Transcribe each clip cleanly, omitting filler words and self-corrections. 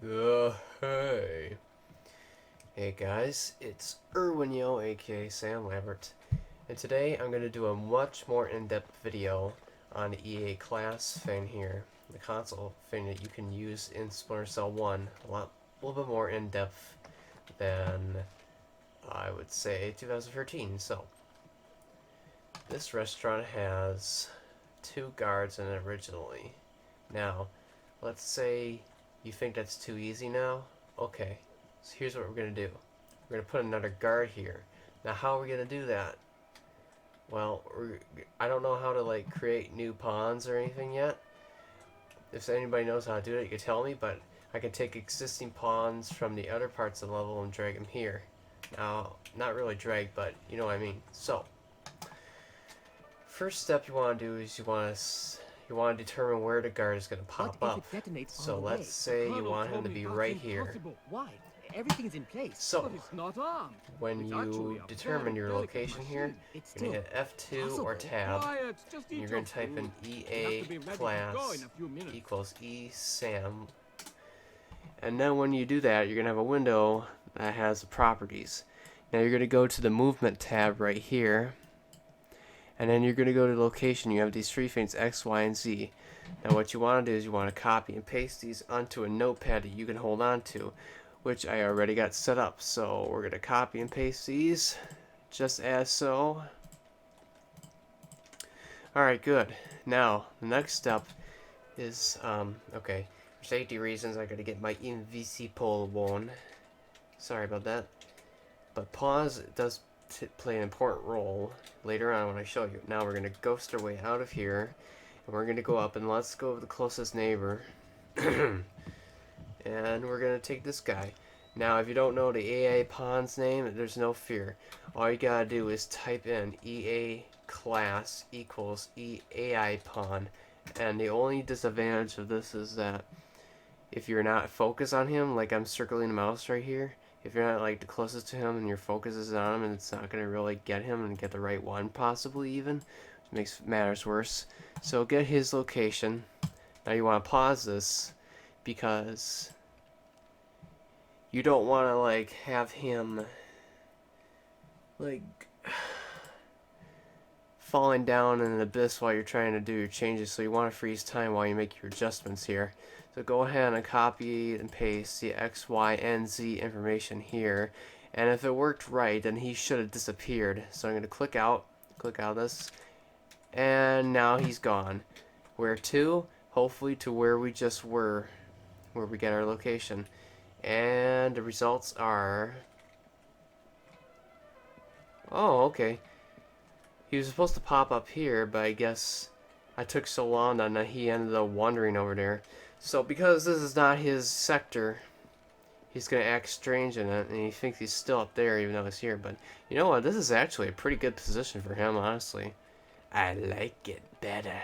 Hey. Hey guys, it's Erwin Yo, aka Sam Lambert, and today I'm going to do a much more in-depth video on the EA class thing here, the console thing that you can use in Splinter Cell 1, a little bit more in-depth than I would say 2013. So, this restaurant has 2 guards in it originally. Now, let's say you think that's too easy now. Okay, so here's what we're going to do. We're going to put another guard here. Now how are we going to do that? Well, I don't know how to create new pawns or anything yet. If anybody knows how to do it, you can tell me, but I can take existing pawns from the other parts of the level and drag them here. Now, not really drag, but you know what I mean. So, first step you want to do is you want to determine where the guard is going to pop up. So let's say you want him to be right here. Why? Everything's in place. So, But it's not armed. when It's you actually a determine very your delicate location here, It's you're going to hit F2 or Tab, Quiet, just and eat you're going your to type in food. You have EA to be ready to go class in a few minutes. equals ESAM. And then when you do that, you're going to have a window that has the properties. Now you're going to go to the movement tab right here, and then you're going to go to location. You have these 3 things, X, Y, and Z. Now what you want to do is you want to copy and paste these onto a notepad that you can hold on to, which I already got set up. So we're going to copy and paste these just as so. Alright, good. Now the next step is okay, for safety reasons I gotta get my invisible one. Sorry about that. But pause does play an important role later on when I show you. Now we're gonna ghost our way out of here, and we're gonna go up, and let's go to the closest neighbor. And we're gonna take this guy. Now if you don't know the EA pawn's name, there's no fear. All you gotta do is type in EA class equals EAI pawn, and the only disadvantage of this is that if you're not focused on him, like I'm circling the mouse right here, if you're not like the closest to him and your focus is on him, and it's not gonna really get him and get the right one, possibly even, which makes matters worse. So get his location. Now you want to pause this because you don't want to have him falling down in an abyss while you're trying to do your changes, so you want to freeze time while you make your adjustments here. So go ahead and copy and paste the X, Y, and Z information here, and if it worked right, then he should have disappeared. So I'm going to click out this, and now he's gone. Where to? Hopefully to where we just were, where we get our location. And the results are... oh, okay. He was supposed to pop up here, but I guess I took so long that he ended up wandering over there. So because this is not his sector, he's going to act strange in it, and he thinks he's still up there even though he's here. But you know what? This is actually a pretty good position for him, honestly. I like it better.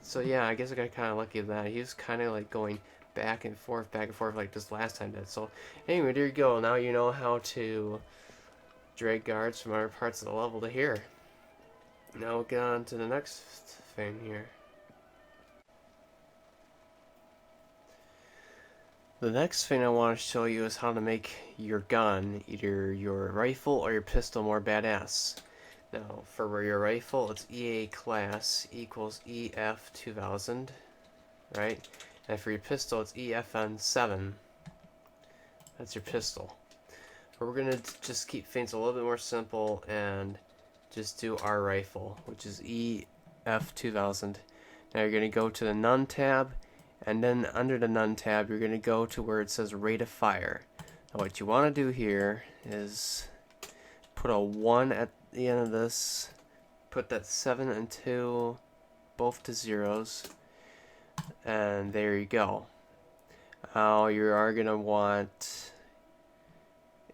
So yeah, I guess I got kind of lucky with that. He was kind of going back and forth like this last time did. So anyway, there you go. Now you know how to drag guards from other parts of the level to here. Now we'll get on to the next thing here. The next thing I want to show you is how to make your gun, either your rifle or your pistol, more badass. Now, for your rifle, it's EA class equals EF2000, right? And for your pistol, it's EFN7. That's your pistol. But we're going to just keep things a little bit more simple and just do our rifle, which is EF2000. Now you're going to go to the None tab, and then under the None tab, you're going to go to where it says Rate of Fire. Now what you want to do here is put a 1 at the end of this, put that 7 and 2 both to zeros, and there you go. Now you are going to want,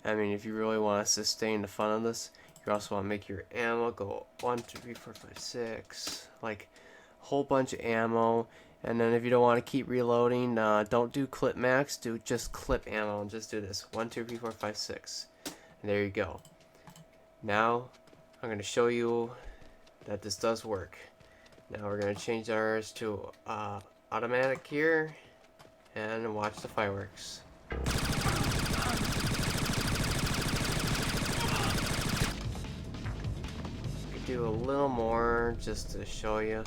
I mean, if you really want to sustain the fun of this, you also want to make your ammo go 1, 2, 3, 4, 5, 6, like a whole bunch of ammo. And then if you don't want to keep reloading, don't do clip max, do just clip ammo and just do this 1, 2, 3, 4, 5, 6. And there you go. Now I'm going to show you that this does work. Now we're going to change ours to automatic here, and watch the fireworks. Could do a little more just to show you.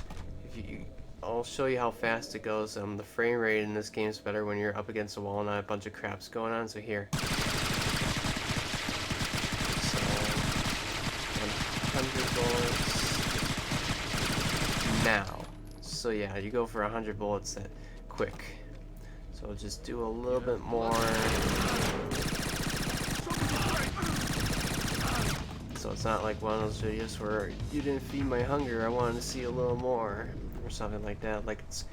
I'll show you how fast it goes. The frame rate in this game is better when you're up against a wall and not a bunch of crap's going on. So here. So 100 bullets now. So yeah, you go for 100 bullets that quick. So I'll just do a little bit more. So it's not like one of those videos where you didn't feed my hunger, I wanted to see a little more, or something like that. Like it's,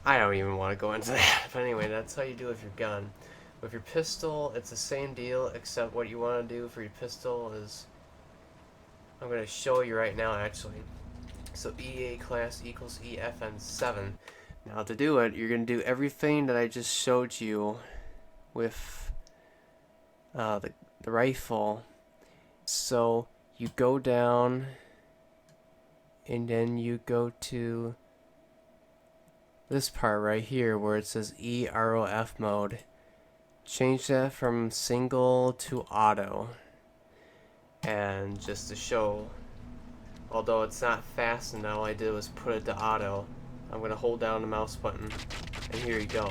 I don't even want to go into that. But anyway, that's how you do it with your gun. With your pistol, it's the same deal, except what you want to do for your pistol is, I'm going to show you right now actually. So EA class equals EFN7. Now to do it, you're going to do everything that I just showed you with the rifle. So you go down and then you go to this part right here where it says EROF mode. Change that from single to auto. And just to show, although it's not fast and all I did was put it to auto, I'm going to hold down the mouse button and here you go.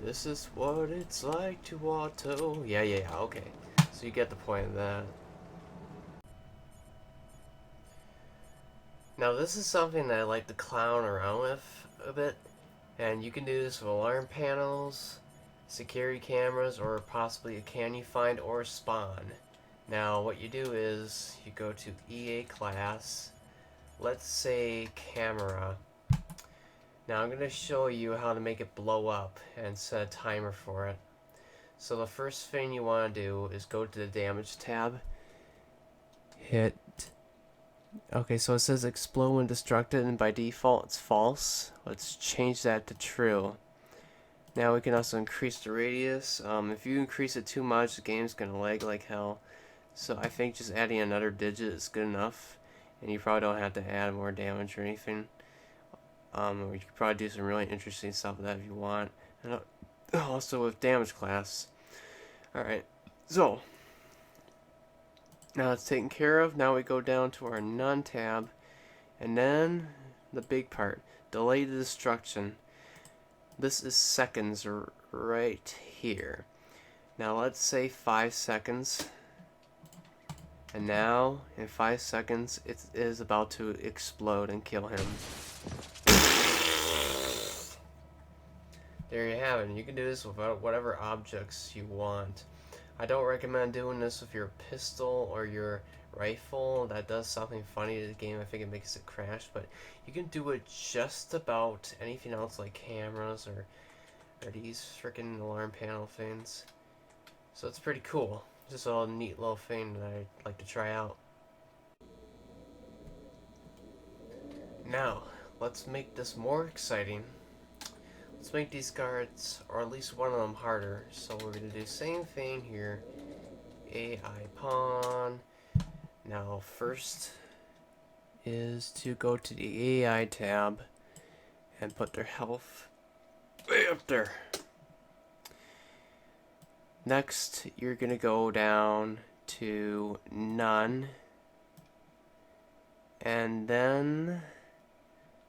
This is what it's like to auto. Yeah, okay. So you get the point of that. Now this is something that I like to clown around with a bit. And you can do this with alarm panels, security cameras, or possibly a can you find or spawn. Now what you do is you go to EA class, let's say camera. Now I'm going to show you how to make it blow up and set a timer for it. So the first thing you want to do is go to the damage tab, hit, okay, so it says explode when destructed and by default it's false. Let's change that to true. Now we can also increase the radius. If you increase it too much, the game's going to lag like hell. So I think just adding another digit is good enough, and you probably don't have to add more damage or anything. Or you could probably do some really interesting stuff with that if you want. And also with damage class. Alright, so now it's taken care of. Now we go down to our none tab, and then the big part, delay the destruction. This is seconds right here. Now let's say 5 seconds. And now, in 5 seconds, it is about to explode and kill him. There you have it. You can do this with whatever objects you want. I don't recommend doing this with your pistol or your rifle. That does something funny to the game. I think it makes it crash. But you can do it just about anything else like cameras or these freaking alarm panel things. So it's pretty cool. Just a neat little thing that I'd like to try out. Now, let's make this more exciting. Let's make these guards, or at least one of them, harder. So we're going to do the same thing here. AI pawn. Now, first is to go to the AI tab and put their health way up there. Next, you're going to go down to none. And then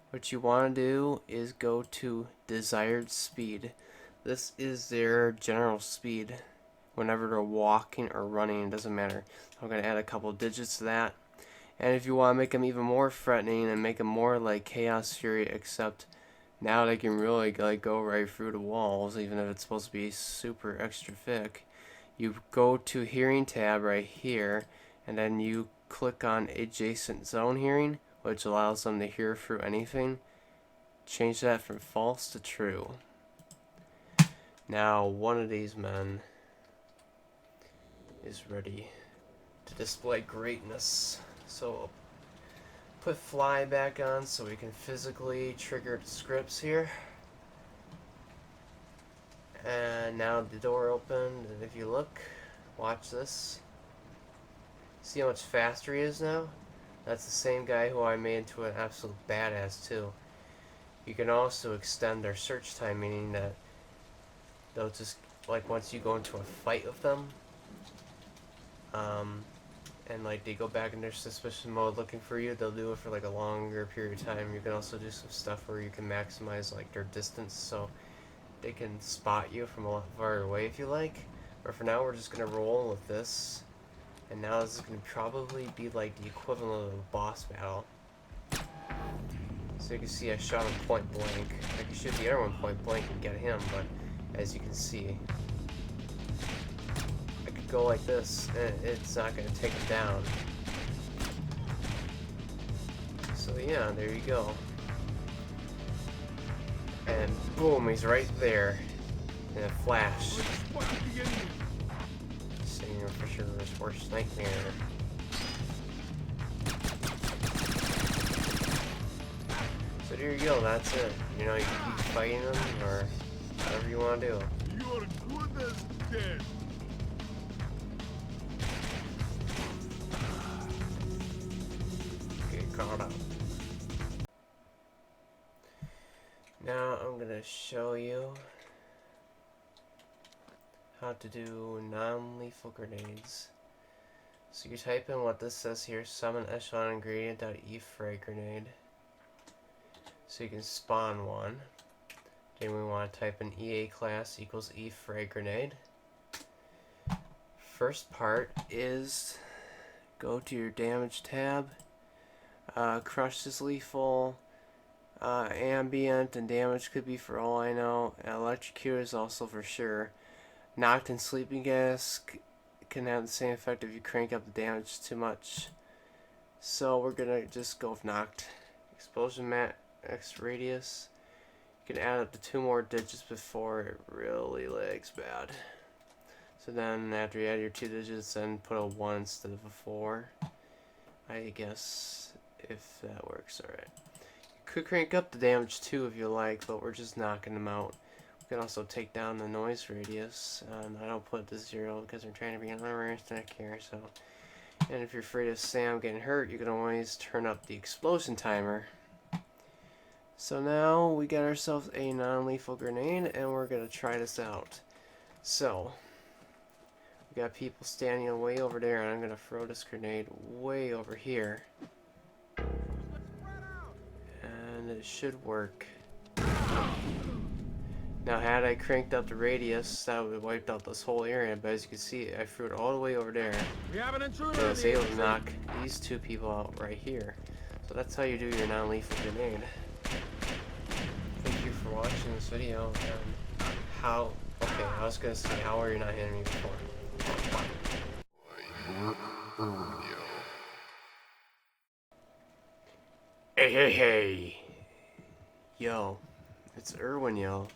what you want to do is go to desired speed. This is their general speed. Whenever they're walking or running, it doesn't matter. I'm going to add a couple digits to that. And if you want to make them even more threatening and make them more like Chaos Fury, except now they can really like go right through the walls, even if it's supposed to be super extra thick. You go to Hearing tab right here, and then you click on Adjacent Zone Hearing, which allows them to hear through anything. Change that from false to true. Now one of these men is ready to display greatness. So put fly back on so we can physically trigger the scripts here. And now the door opened, and if you look, watch this. See how much faster he is now? That's the same guy who I made into an absolute badass too. You can also extend their search time, meaning that they'll just, like, once you go into a fight with them, and like they go back in their suspicion mode looking for you, they'll do it for like a longer period of time. You can also do some stuff where you can maximize like their distance, so they can spot you from a lot farther away if you like. But for now, we're just gonna roll with this, and now this is gonna probably be like the equivalent of a boss battle. So you can see I shot him point blank. I could shoot the other one point blank and get him, but as you can see, I could go like this, and it's not gonna take him down. So yeah, there you go. And boom, he's right there in a flash. Senior Fisher's worst nightmare. So there you go, that's it. You know, you can keep fighting them, or whatever you want to do. You're good as dead. Get caught up. Now I'm gonna show you how to do non-lethal grenades. So you type in what this says here, summon echelon ingredient.efrag grenade. So you can spawn one. Then we want to type in EA class equals efrag grenade. First part is go to your damage tab. Crush is lethal. Ambient and damage could be for all I know. Electrocute is also for sure. Knocked and sleeping gas can have the same effect if you crank up the damage too much. So we're gonna just go with knocked. Explosion max radius. You can add up to 2 more digits before it really lags bad. So then after you add your 2 digits, then put a 1 instead of a 4. I guess if that works, alright. Could crank up the damage too if you like, but we're just knocking them out. We can also take down the noise radius, and I don't put it to 0 because I'm trying to be unrealistic here. So, and if you're afraid of Sam getting hurt, you can always turn up the explosion timer. So now we got ourselves a non-lethal grenade, and we're gonna try this out. So we got people standing way over there, and I'm gonna throw this grenade way over here. And it should work. Now, had I cranked up the radius, that would have wiped out this whole area, but as you can see, I threw it all the way over there. We have an intruder. And I was able to knock these 2 people out right here. So that's how you do your non-lethal grenade. Thank you for watching this video, and okay, I was gonna say, how are you not hitting me before? Hey, hey, hey! Yo, it's Irwin, yo.